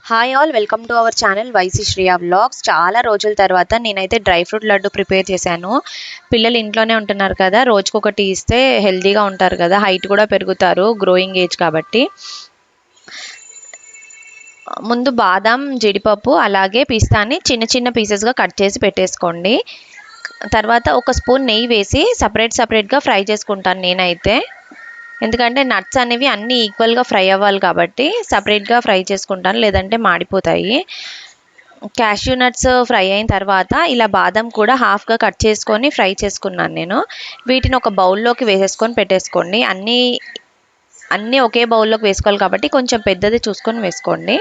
Hi all, welcome to our channel వైసీ Shriya vlogs. చాలా రోజుల తర్వాత నేనైతే డ్రై ఫ్రూట్ లడ్డు ప్రిపేర్ చేశాను. పిల్లలు ఇంట్లోనే ఉంటున్నారు కదా, రోజుకొకటి ఇస్తే హెల్తీగా ఉంటారు కదా, హైట్ కూడా పెరుగుతారు గ్రోయింగ్ ఏజ్ కాబట్టి. ముందు బాదం, జీడిపప్పు అలాగే పిస్తాని చిన్న చిన్న పీసెస్గా కట్ చేసి పెట్టేసుకోండి. తర్వాత ఒక స్పూన్ నెయ్యి వేసి సపరేట్గా ఫ్రై చేసుకుంటాను నేనైతే. ఎందుకంటే నట్స్ అనేవి అన్నీ ఈక్వల్గా ఫ్రై అవ్వాలి కాబట్టి సపరేట్గా ఫ్రై చేసుకుంటాను, లేదంటే మాడిపోతాయి. క్యాష్యూ నట్స్ ఫ్రై అయిన తర్వాత ఇలా బాదం కూడా హాఫ్గా కట్ చేసుకొని ఫ్రై చేసుకున్నాను నేను. వీటిని ఒక బౌల్లోకి వేసేసుకొని పెట్టేసుకోండి. అన్నీ ఒకే బౌల్లోకి వేసుకోవాలి కాబట్టి కొంచెం పెద్దది చూసుకొని వేసుకోండి.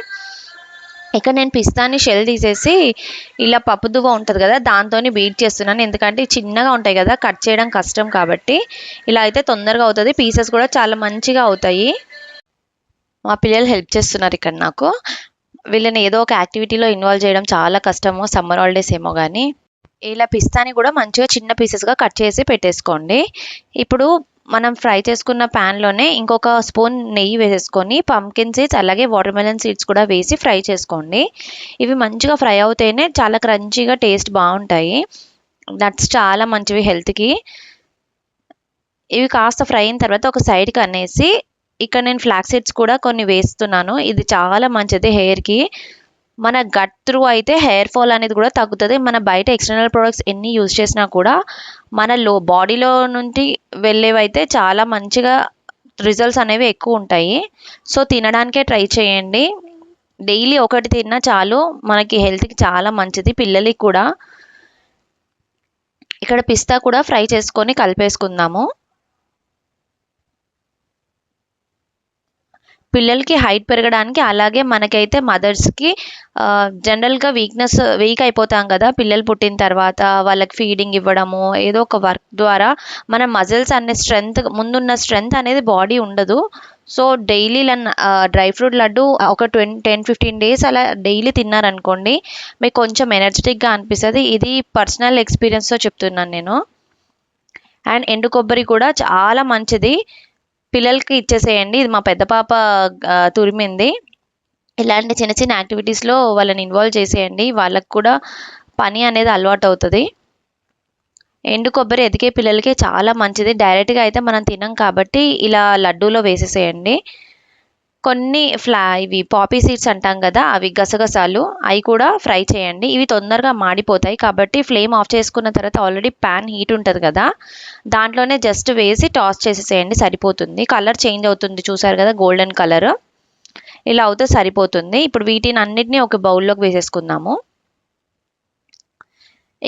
ఇక్కడ నేను పిస్తాని షెల్ తీసేసి ఇలా పప్పు దువ్వ ఉంటుంది కదా, దాంతో బీట్ చేస్తున్నాను. ఎందుకంటే చిన్నగా ఉంటాయి కదా, కట్ చేయడం కష్టం కాబట్టి ఇలా అయితే తొందరగా అవుతుంది. పీసెస్ కూడా చాలా మంచిగా అవుతాయి. మా పిల్లలు హెల్ప్ చేస్తున్నారు ఇక్కడ నాకు. వీళ్ళని ఏదో ఒక యాక్టివిటీలో ఇన్వాల్వ్ చేయడం చాలా కష్టము, సమ్మర్ హాలిడేస్ ఏమో కానీ. ఇలా పిస్తాని కూడా మంచిగా చిన్న పీసెస్గా కట్ చేసి పెట్టేసుకోండి. ఇప్పుడు మనం ఫ్రై చేసుకున్న ప్యాన్లోనే ఇంకొక స్పూన్ నెయ్యి వేసేసుకొని పంకిన్ సీడ్స్ అలాగే వాటర్ మెలన్ సీడ్స్ కూడా వేసి ఫ్రై చేసుకోండి. ఇవి మంచిగా ఫ్రై అవుతేనే చాలా క్రంచీగా టేస్ట్ బాగుంటాయి. నట్స్ చాలా మంచివి హెల్త్కి. ఇవి కాస్త ఫ్రై అయిన తర్వాత ఒక సైడ్కి అనేసి ఇక్కడ నేను ఫ్లాక్స్ సీడ్స్ కూడా కొన్ని వేస్తున్నాను. ఇది చాలా మంచిది హెయిర్కి. మన గట్ త్రూ అయితే హెయిర్ ఫాల్ అనేది కూడా తగ్గుతుంది. మన బయట ఎక్స్టర్నల్ ప్రొడక్ట్స్ ఎన్ని యూజ్ చేసినా కూడా మన బాడీలో నుండి వెళ్ళేవైతే చాలా మంచిగా రిజల్ట్స్ అనేవి ఎక్కువ ఉంటాయి. సో తినడానికే ట్రై చేయండి. డైలీ ఒకటి తిన్నా చాలు, మనకి హెల్త్కి చాలా మంచిది, పిల్లలకి కూడా. ఇక్కడ పిస్తా కూడా ఫ్రై చేసుకొని కలిపేసుకుందాము. పిల్లలకి హైట్ పెరగడానికి అలాగే మనకైతే మదర్స్కి జనరల్గా వీక్ అయిపోతాం కదా పిల్లలు పుట్టిన తర్వాత. వాళ్ళకి ఫీడింగ్ ఇవ్వడము, ఏదో ఒక వర్క్ ద్వారా మన మజిల్స్ అనే ముందున్న స్ట్రెంగ్త్ అనేది బాడీ ఉండదు. So daily dry fruit laddu ఒక 10-15 డేస్ అలా డైలీ తిన్నారనుకోండి, మీకు కొంచెం ఎనర్జెటిక్గా అనిపిస్తుంది. ఇది పర్సనల్ ఎక్స్పీరియన్స్తో చెప్తున్నాను నేను. అండ్ ఎండు కొబ్బరి కూడా చాలా మంచిది, పిల్లలకి ఇచ్చేసేయండి. ఇది మా పెద్ద పాప తురిమింది. ఇలాంటి చిన్న చిన్న యాక్టివిటీస్లో వాళ్ళని ఇన్వాల్వ్ చేసేయండి, వాళ్ళకు కూడా పని అనేది అలవాటు అవుతుంది. ఎండు కొబ్బరి ఎదిగే పిల్లలకి చాలా మంచిది. డైరెక్ట్గా అయితే మనం తినం కాబట్టి ఇలా లడ్డూలో వేసేసేయండి. కొన్ని ఇవి పాపీ సీడ్స్ అంటాం కదా, అవి గసగసాలు, అవి కూడా ఫ్రై చేయండి. ఇవి తొందరగా మాడిపోతాయి కాబట్టి ఫ్లేమ్ ఆఫ్ చేసుకున్న తర్వాత ఆల్రెడీ ప్యాన్ హీట్ ఉంటుంది కదా, దాంట్లోనే జస్ట్ వేసి టాస్ చేసేసేయండి, సరిపోతుంది. కలర్ చేంజ్ అవుతుంది చూసారు కదా, గోల్డెన్ కలర్ ఇలా అవుతే సరిపోతుంది. ఇప్పుడు వీటిని అన్నిటినీ ఒక బౌల్లోకి వేసేసుకుందాము.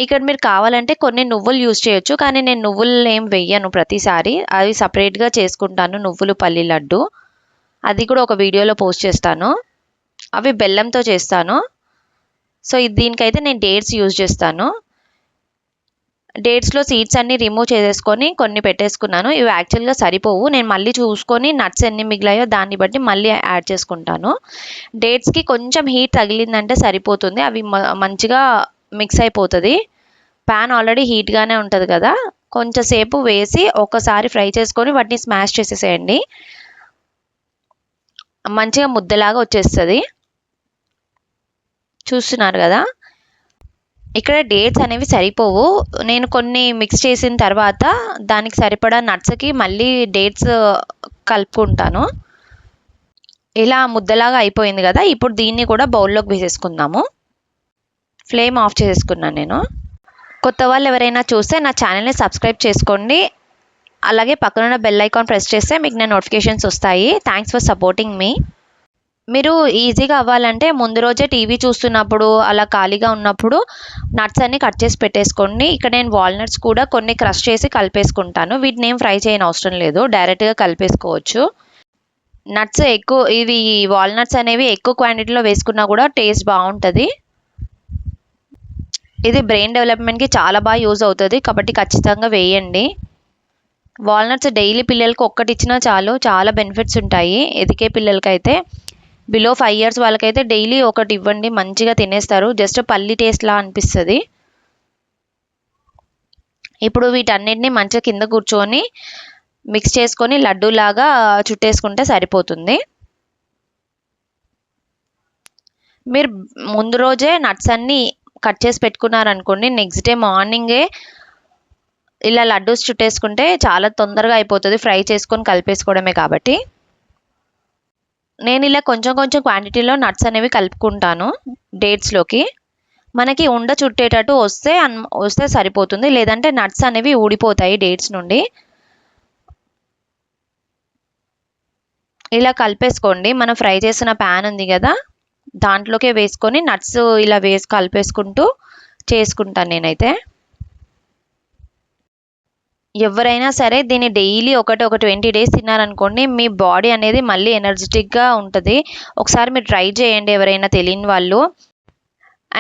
ఇక్కడ మీరు కావాలంటే కొన్ని నువ్వులు యూజ్ చేయొచ్చు, కానీ నేను నువ్వులు ఏం వెయ్యను ప్రతిసారి. అవి సపరేట్గా చేసుకుంటాను, నువ్వులు పల్లి లడ్డు. అది కూడా ఒక వీడియోలో పోస్ట్ చేస్తాను. అవి బెల్లంతో చేస్తాను. సో దీనికైతే నేను డేట్స్ యూజ్ చేస్తాను. డేట్స్లో సీడ్స్ అన్నీ రిమూవ్ చేసేసుకొని కొన్ని పెట్టేసుకున్నాను. ఇవి యాక్చువల్గా సరిపోవు, నేను మళ్ళీ చూసుకొని నట్స్ ఎన్ని మిగిలాయో దాన్ని బట్టి మళ్ళీ యాడ్ చేసుకుంటాను. డేట్స్కి కొంచెం హీట్ తగిలిందంటే సరిపోతుంది, అవి మంచిగా మిక్స్ అయిపోతుంది. ప్యాన్ ఆల్రెడీ హీట్గానే ఉంటుంది కదా, కొంచెం సేపు వేసి ఒకసారి ఫ్రై చేసుకొని వాటిని స్మాష్ చేసేసేయండి. మంచిగా ముద్దలాగా వచ్చేస్తుంది, చూస్తున్నారు కదా. ఇక్కడ డేట్స్ అనేవి సరిపోవు, నేను కొన్ని మిక్స్ చేసిన తర్వాత దానికి సరిపడా నట్స్కి మళ్ళీ డేట్స్ కలుపుకుంటాను. ఇలా ముద్దలాగా అయిపోయింది కదా, ఇప్పుడు దీన్ని కూడా బౌల్లోకి వేసేసుకుందాము. ఫ్లేమ్ ఆఫ్ చేసేసుకున్నాను నేను. కొత్త వాళ్ళు ఎవరైనా చూస్తే నా ఛానల్ని సబ్స్క్రైబ్ చేసుకోండి, అలాగే పక్కనున్న బెల్ ఐకాన్ ప్రెస్ చేస్తే మీకు నా నోటిఫికేషన్స్ వస్తాయి. థ్యాంక్స్ ఫర్ సపోర్టింగ్ మీ. మీరు ఈజీగా అవ్వాలంటే ముందు రోజే టీవీ చూస్తున్నప్పుడు అలా ఖాళీగా ఉన్నప్పుడు నట్స్ అన్ని కట్ చేసి పెట్టేసుకోండి. ఇక్కడ నేను వాల్నట్స్ కూడా కొన్ని క్రష్ చేసి కలిపేసుకుంటాను. వీటిని ఏం ఫ్రై చేయని అవసరం లేదు, డైరెక్ట్గా కలిపేసుకోవచ్చు. నట్స్ ఇవి వాల్నట్స్ అనేవి ఎక్కువ క్వాంటిటీలో వేసుకున్నా కూడా టేస్ట్ బాగుంటుంది. ఇది బ్రెయిన్ డెవలప్మెంట్కి చాలా బాగా యూజ్ అవుతుంది కాబట్టి ఖచ్చితంగా వేయండి. వాల్నట్స్ డైలీ పిల్లలకి ఒక్కటి ఇచ్చినా చాలు, చాలా బెనిఫిట్స్ ఉంటాయి. ఎదిగే పిల్లలకైతే, బిలో 5 years వాళ్ళకైతే డైలీ ఒకటి ఇవ్వండి, మంచిగా తినేస్తారు. జస్ట్ పల్లి టేస్ట్లా అనిపిస్తుంది. ఇప్పుడు వీటన్నిటిని మంచిగా కింద కూర్చొని మిక్స్ చేసుకొని లడ్డూలాగా చుట్టేసుకుంటే సరిపోతుంది. మీరు ముందు రోజే నట్స్ అన్నీ కట్ చేసి పెట్టుకున్నారనుకోండి, నెక్స్ట్ డే మార్నింగే ఇలా లడ్డూస్ చుట్టేసుకుంటే చాలా తొందరగా అయిపోతుంది, ఫ్రై చేసుకొని కలిపేసుకోవడమే కాబట్టి. నేను ఇలా కొంచెం కొంచెం క్వాంటిటీలో నట్స్ అనేవి కలుపుకుంటాను డేట్స్లోకి. మనకి ఉండ చుట్టేటట్టు వస్తే సరిపోతుంది, లేదంటే నట్స్ అనేవి ఊడిపోతాయి డేట్స్ నుండి. ఇలా కలిపేసుకోండి. మనం ఫ్రై చేసిన ప్యాన్ ఉంది కదా, దాంట్లోకే వేసుకొని నట్స్ ఇలా వేసి కలిపేసుకుంటూ చేసుకుంటాను నేనైతే. ఎవరైనా సరే దీన్ని డైలీ ఒక 20 డేస్ తిన్నారనుకోండి, మీ బాడీ అనేది మళ్ళీ ఎనర్జెటిక్గా ఉంటుంది. ఒకసారి మీరు ట్రై చేయండి, ఎవరైనా తెలియని వాళ్ళు.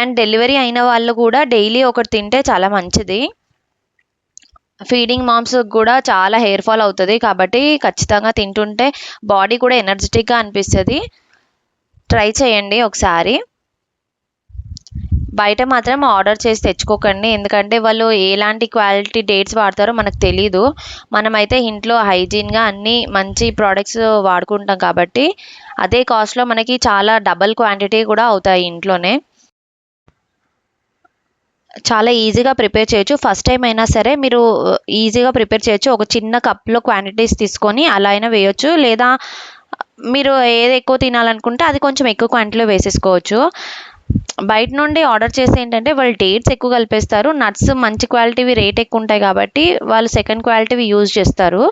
అండ్ డెలివరీ అయిన వాళ్ళు కూడా డైలీ ఒకటి తింటే చాలా మంచిది. ఫీడింగ్ మామ్స్ కూడా చాలా హెయిర్ ఫాల్ అవుతుంది, కాబట్టి ఖచ్చితంగా తింటుంటే బాడీ కూడా ఎనర్జెటిక్గా అనిపిస్తుంది. ట్రై చేయండి ఒకసారి. బయట మాత్రం ఆర్డర్ చేసి తెచ్చుకోకండి, ఎందుకంటే వాళ్ళు ఎలాంటి క్వాలిటీ డేట్స్ వాడతారో మనకు తెలీదు. మనమైతే ఇంట్లో హైజీన్గా అన్నీ మంచి ప్రోడక్ట్స్ వాడుకుంటాం కాబట్టి అదే కాస్ట్లో మనకి చాలా డబల్ క్వాంటిటీ కూడా అవుతాయి ఇంట్లోనే. చాలా ఈజీగా ప్రిపేర్ చేయొచ్చు. ఫస్ట్ టైం అయినా సరే మీరు ఈజీగా ప్రిపేర్ చేయొచ్చు. ఒక చిన్న కప్లో క్వాంటిటీస్ తీసుకొని అలా అయినా వేయొచ్చు, లేదా మీరు ఏది ఎక్కువ తినాలనుకుంటే అది కొంచెం ఎక్కువ క్వాంటిటీలో వేసేసుకోవచ్చు. బయట నుండి ఆర్డర్ చేసి ఏంటంటే వాళ్ళు డేట్స్ ఎక్కువ కలిపేస్తారు, నట్స్ మంచి క్వాలిటీవి రేట్ ఎక్కువ ఉంటాయి కాబట్టి వాళ్ళు సెకండ్ క్వాలిటీవి యూజ్ చేస్తారు.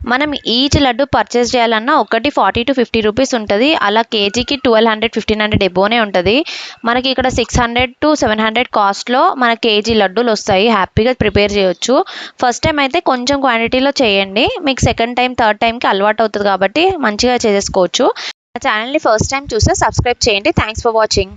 మనం ఈచ్ లడ్డు పర్చేస్ చేయాలన్నా ఒకటి 40 to 50 రూపీస్ ఉంటుంది. అలా కేజీకి 1200 1500 ఎబోనే ఉంటుంది. మనకి ఇక్కడ 600 to 700 కాస్ట్లో మన కేజీ లడ్డూలు వస్తాయి, హ్యాపీగా ప్రిపేర్ చేయొచ్చు. ఫస్ట్ టైం అయితే కొంచెం క్వాంటిటీలో చేయండి, మీకు సెకండ్ టైం థర్డ్ టైంకి అలవాటు అవుతుంది కాబట్టి మంచిగా చేసేసుకోవచ్చు. నా ఛానల్ని ఫస్ట్ టైం చూస్తే సబ్స్క్రైబ్ చేయండి. Thanks for watching.